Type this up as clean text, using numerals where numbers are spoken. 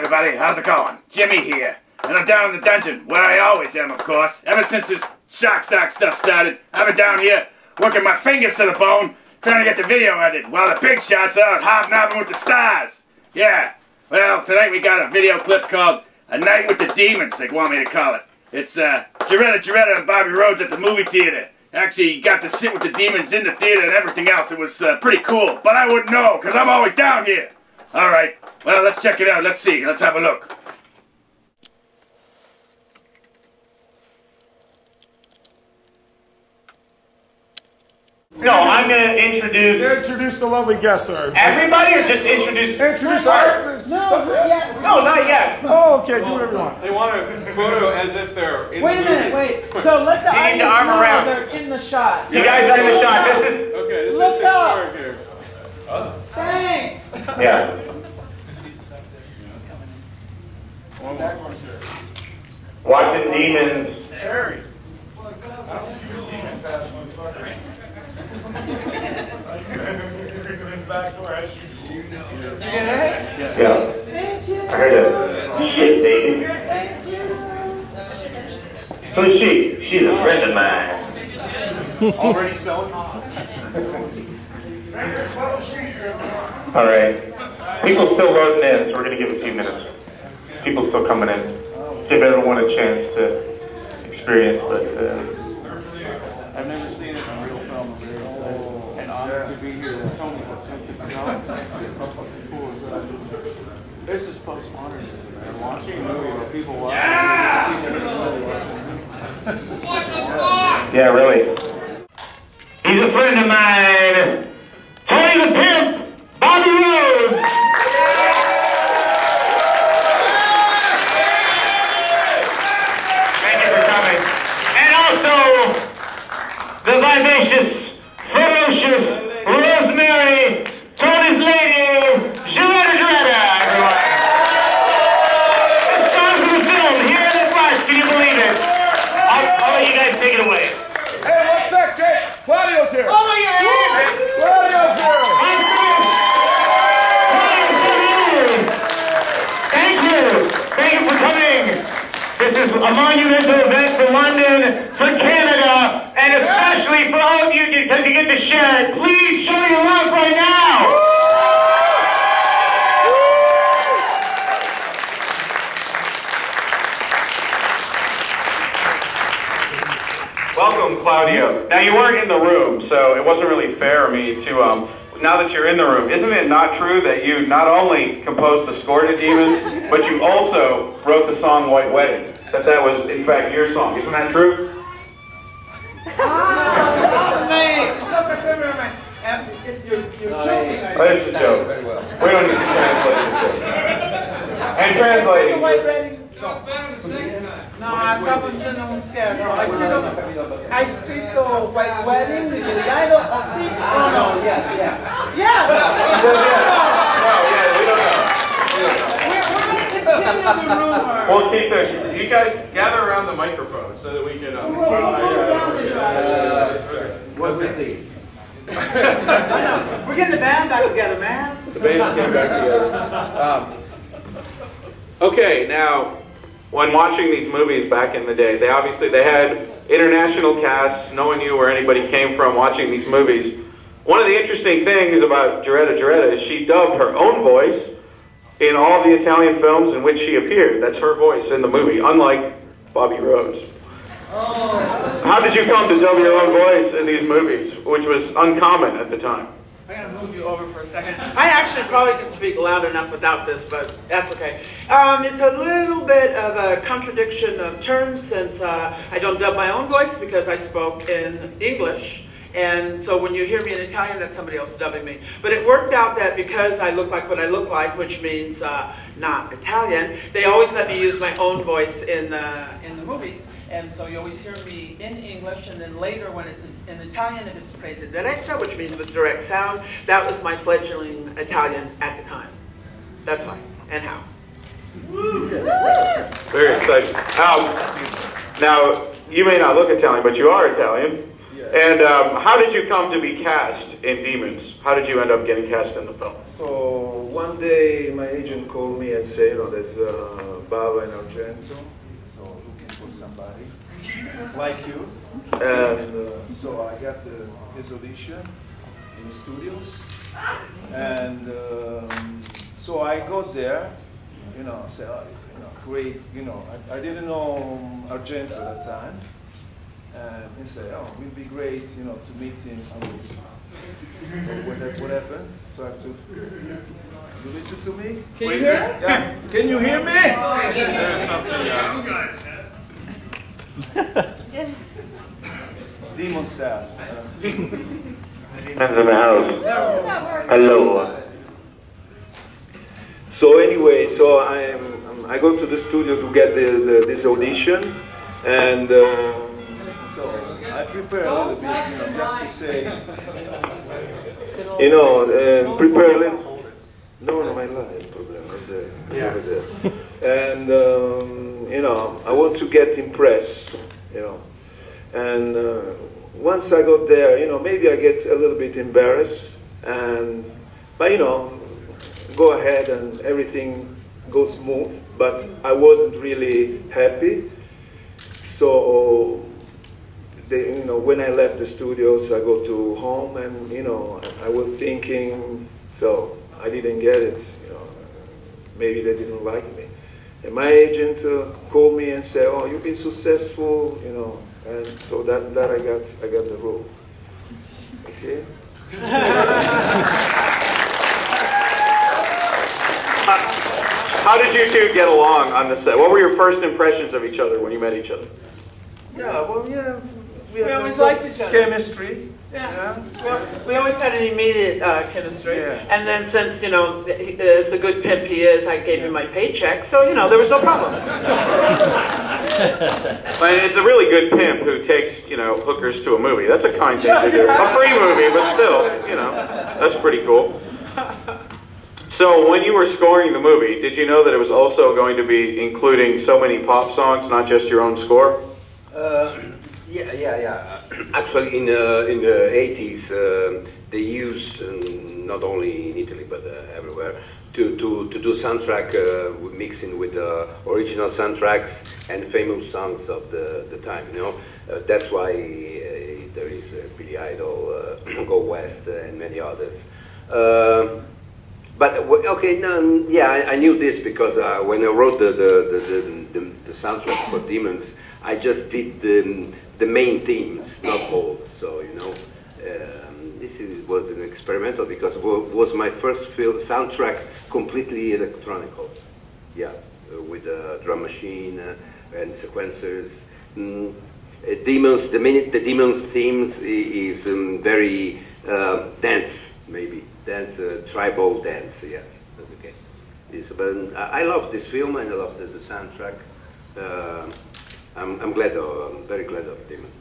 everybody, how's it going? Jimmy here, and I'm down in the dungeon, where I always am, of course. Ever since this shock stock stuff started, I've been down here, working my fingers to the bone, trying to get the video edited, while the big shots are out hobnobbing with the stars. Yeah, well, tonight we got a video clip called A Night with the Demons, they want me to call it. It's Jaretta and Bobby Rhodes at the movie theater. Actually, got to sit with the demons in the theater and everything else. It was pretty cool, but I wouldn't know, because I'm always down here. Alright, well, let's check it out. Let's see. Let's have a look. No, I'm going to introduce... Introduce the lovely guest, sir. Everybody, or just introduce... Introduce our... No, not yet. No, not yet. Oh, okay, do whatever you want. They want a photo as if they're in Wait a minute, wait. So let the You need audience to arm know around. they're in the shot. You guys are in the shot. This is... Okay, this Look is up. historic here. Thanks. Yeah. Watching demons. Harry. I don't see the demon pass motherfucker. In the back door, I shoot you. Did you get it? Yeah. Thank you. I heard that. Shit, baby. Thank you. Who's she? She's a friend of mine. Already selling? All right. People still loading in, so we're going to give a few minutes. People still coming in. Give everyone a chance to experience, but... I've never seen it in real film. And honored to be here. That's so many This is postmodernism, man. Watching a movie where people watch Yeah, really. He's a friend of mine. Tony the Pimp, Bobby Rhodes. Thank you for coming. And also, the vivacious, ferocious, Rosemary, Tony's lady, Jaretta, everyone. The stars of the film, here in the flesh, can you believe it? I'll let you guys take it away. Hey, one sec, Jake. Claudio's here. Oh my God! Claudio's here. Thank you. Thank you for coming. This is a monumental event for London, for Canada, and especially for all of you because you get to share it. Please show your love right now. Welcome, Claudio. Now, you weren't in the room, so it wasn't really fair of me to, now that you're in the room, isn't it not true that you not only composed the score to Demons, but you also wrote the song White Wedding? That was, in fact, your song. Isn't that true? You're joking. Oh, it's a joke. We don't need to translate the joke. And translating. No, I estamos no scared. No, I speak the white wedding. I don't see. Oh no, yes. Yes. No, we don't know. We're going to continue the rumor. We'll keep the. You guys gather around the microphone so that we can... What we see. We're getting the band back together, man. The bands came back together. Okay, now... When watching these movies back in the day, they had international casts, no one knew where anybody came from watching these movies. One of the interesting things about Jaretta is she dubbed her own voice in all the Italian films in which she appeared. That's her voice in the movie, unlike Bobby Rhodes. How did you come to dub your own voice in these movies, which was uncommon at the time? I'm going to move you over for a second. I actually probably can speak loud enough without this, but that's okay. It's a little bit of a contradiction of terms since I don't dub my own voice because I spoke in English. And so when you hear me in Italian, that's somebody else dubbing me. But it worked out that because I look like what I look like, which means not Italian, they always let me use my own voice in the movies. And so you always hear me in English, and then later when it's in Italian, if it's presa diretta, which means with direct sound, that was my fledgling Italian at the time. That's why, and how. Very exciting. Now, you may not look Italian, but you are Italian. And how did you come to be cast in Demons? How did you end up getting cast in the film? So one day my agent called me and said, "Oh, there's Bava and Argento, so looking for somebody like you." And so I got his audition in the studios, and so I got there. You know, I said, "Oh, it's great." You know, I didn't know Argento at that time. And he said, "Oh, it would be great, you know, to meet him on this." So what happened? So I have to. You listen to me? Can you hear us? Yeah. Can you hear me? There's something. Demon staff. Hands in the house. Hello. So anyway, so I go to the studio to get this audition, and. So I prepare a little bit, you know, just to say. You know, prepare a little. No, my life problem is there. And you know, I want to get impressed, you know. And once I got there, you know, maybe I get a little bit embarrassed, but you know, go ahead and everything goes smooth. But I wasn't really happy, so. You know, when I left the studios, I go to home, and you know, I was thinking, so I didn't get it. You know, maybe they didn't like me. And my agent called me and said, "Oh, you've been successful," you know, and so that I got the role. Okay. How did you two get along on the set? What were your first impressions of each other when you met each other? Yeah. Well, yeah. We always liked each other. Chemistry. Yeah. Well, we always had an immediate chemistry. Yeah. And then since, you know, as the good pimp he is, I gave him my paycheck, so, you know, there was no problem. But it's a really good pimp who takes, you know, hookers to a movie. That's a kind thing to do. A free movie, but still, you know, that's pretty cool. So when you were scoring the movie, did you know that it was also going to be including so many pop songs, not just your own score? Yeah. Actually, in the 80s, they used, not only in Italy but everywhere, to do soundtrack mixing with original soundtracks and famous songs of the time. You know, that's why there is Billy Idol, Go West, and many others. But okay, no, yeah, I knew this because when I wrote the soundtrack for Demons, I just did the main themes, not all. So you know, was an experimental because it was my first film soundtrack completely electronical. Yeah, with a drum machine and sequencers. Demons, the Demons themes is very dance, maybe dance, tribal dance. Yes, that's okay. Yes, but I love this film and I love the soundtrack. I'm glad. I'm very glad of Demons.